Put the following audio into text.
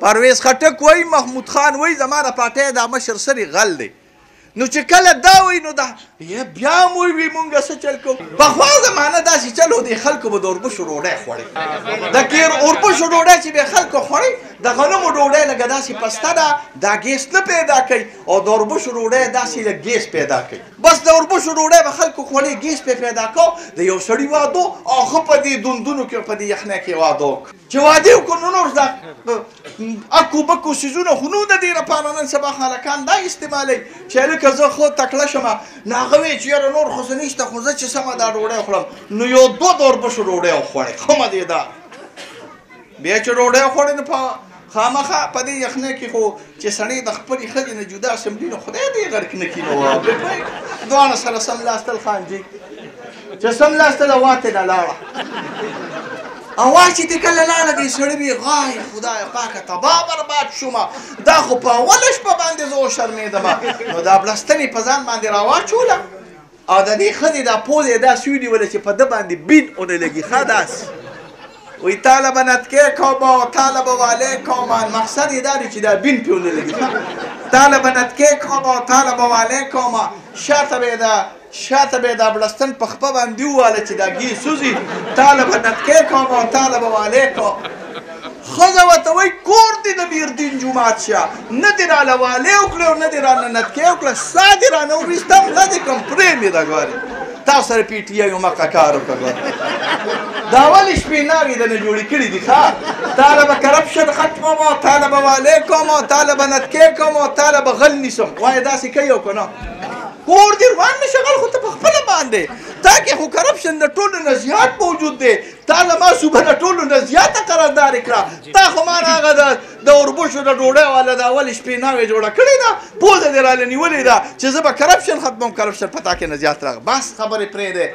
پرویز خټک وایي محمود خان وایي زما د پارټۍ دا مشر سرې غل دی. نو چې کله دا وایي نو دا بیا هم وایي مونږ څه چل کوو. پخوا زمانه داسې چل و دې خلکو به د اوربشو ډوډۍ خوړې. د اوربشو ډوډۍ چې به خلکو خوړې د غنمو ډوډۍ لکه داسې پسته ده دا ګیس نه پیدا کوي او د اوربشو ډوډۍ داسې لږ ګیس پیدا کوي. بس د اوربشو ډوډۍ به خلکو خوړې ګیس پې پیدا کو د یو سړي واده او ښه په دې دوندونو کې په دې یخنۍ کې واده وکړو. چې واده وکړو نو نور دا اکو بکو څیزونه خو نو د دې لپاره نن سبا خلکان دا استعمالوي چې هلکه زه خو تکړه شم نو هغه وایي چې یاره نور خو څه نشته خو زه چې سمه دا ډوډۍ خورم نو یو دوه د اوربشو ډوډۍ وخوړې ښه دې ده. بیا چې ډوډۍ وخوړې نو په خامخا په دې یخنۍ کې خو چې سړی د خپلې ښځې نه جدا سملي نو خدای دې غرق نه کړي نو دواړه سره سملاستل خانجي چې سملاستل واتې نه لاړه اوا چې دې کله لاړه دې سړی وي غای خدای پاکه تباه برباد شومه دا خو په اوله شپه باندې زه وشرمېدم نو دا بلستنې په ځان باندې راواچوله او د دې ښځې دا پوز یې داسې ونیوله چې په ده باندې بین ونه لګي ښه داسې وی تاله به نتکې کومه تاله به والې کومه مقصد یې دا دی چې دا بین پې ونه لګي تاله به نتکې کومه تاله به والې کومه شاته به یې دا بړستن په خپه باندې وواله چې دا ګي سوځي تاله به نتکې کومه تاله به والې کومه ښځه ورته وایي کور دې د بیردین جومات شه نه دې راله والې وکړې او نه دې رانه نتکې وکړه ستا دې رانه وویستم نه دې کړم پرې مې ده ګورې تاسو سره پی ټي آی مکه کار وکړه دا ولې شپې ناوې دنه جوړې کړي دي ښه تاله به کرپشن ختمومه تاله به والې کومه تاله به نتکې کومه تاله به غل نیسم وایه داسې کوي او که نه کور دې روان نه شه غل خو ته په خپله باندې تا کې خو کرپشن د ټولو نه زیات موجود دی تا زما صوبه د ټولو نه زیاته قرارداري کړه تا خو ما هغه د اوربشو د ډوډۍ والا د اولې شپې ناوې جوړه کړې ده پوزه دې راله نیولې ده چې زه به کرپشن ختموم کرپشن په تا کې نه زیات راغی بس خبرې پرېږدې